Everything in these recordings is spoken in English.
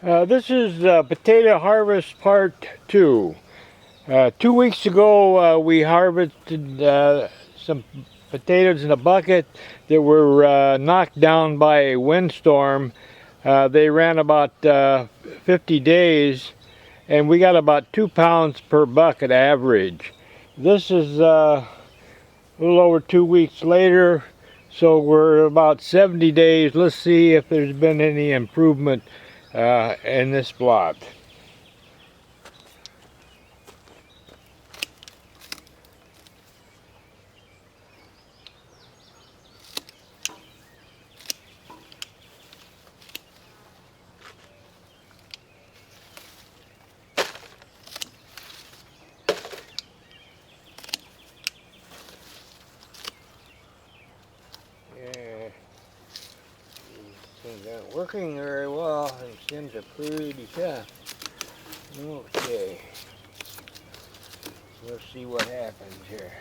This is potato harvest part 2. 2 weeks ago we harvested some potatoes in a bucket that were knocked down by a windstorm. They ran about 50 days and we got about 2 pounds per bucket average. This is a little over 2 weeks later, so we're about 70 days. Let's see if there's been any improvement in this plot. Yeah, these things aren't working very well. These things are pretty tough. Okay, let's see what happens here.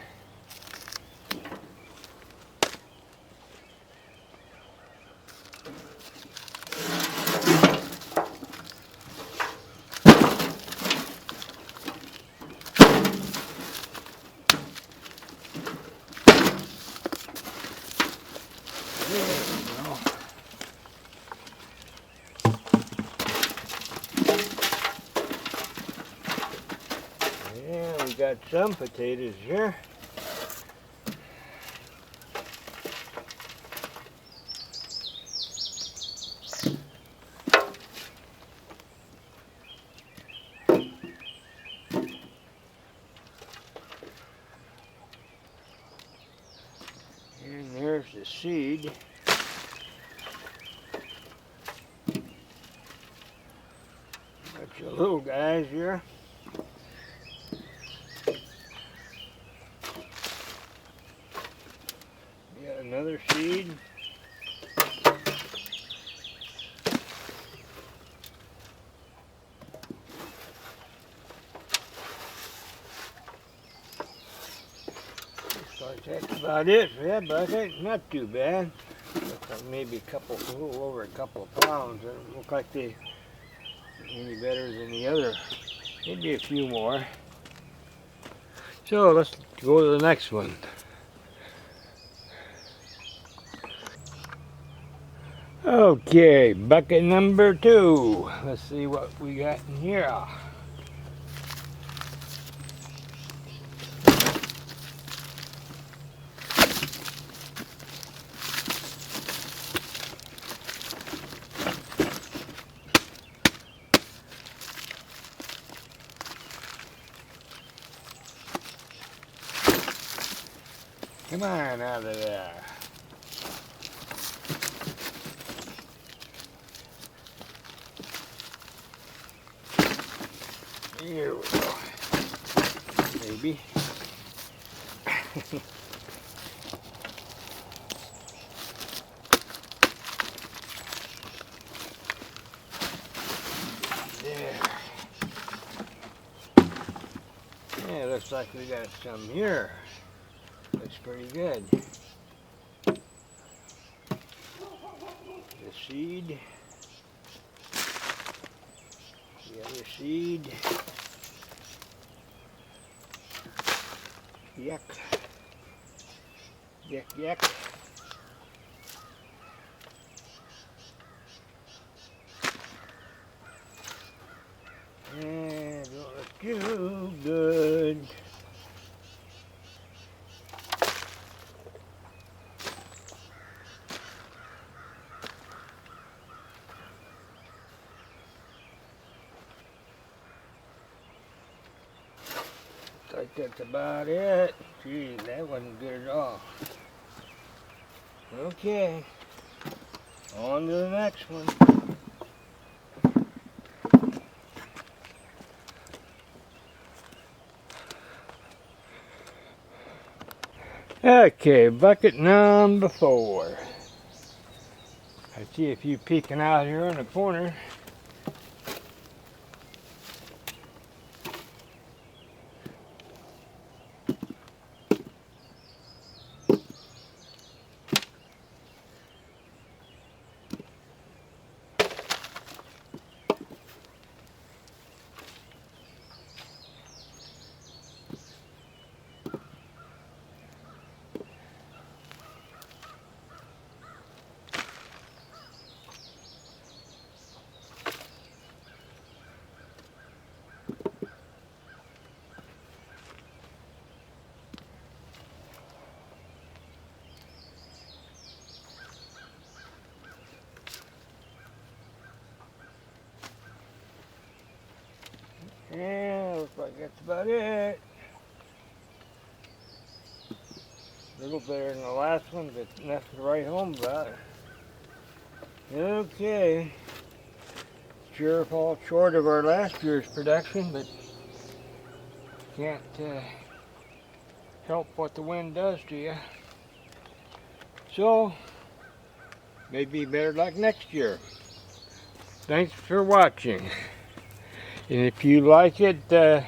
There we go. Yeah, we got some potatoes here. And there's the seed. Bunch of little guys here. Got another seed. Looks like that's about it for that bucket. Not too bad. Looks like maybe a little over a couple of pounds. Doesn't look like they any better than the other. Maybe a few more. So let's go to the next one. Okay, bucket number 2. Let's see what we got in here. Come on out of there. Here we go. Maybe. There. Yeah, looks like we got some here. Looks pretty good. The seed. The other seed. Yuck. Yuck, yuck. And don't look too good. Looks like that's about it. Geez, that wasn't good at all. Okay, on to the next one. Okay, bucket number 4. I see a few peeking out here in the corner. that's about it. A little better than the last one, but nothing to write home about. Okay. Sure fall short of our last year's production, but can't help what the wind does to you. So, maybe better luck next year. Thanks for watching. And if you like it,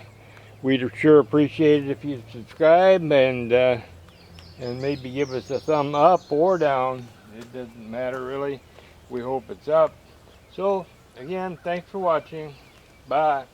we'd sure appreciate it if you subscribe and maybe give us a thumb up or down. It doesn't matter really. We hope it's up. So, again, thanks for watching. Bye.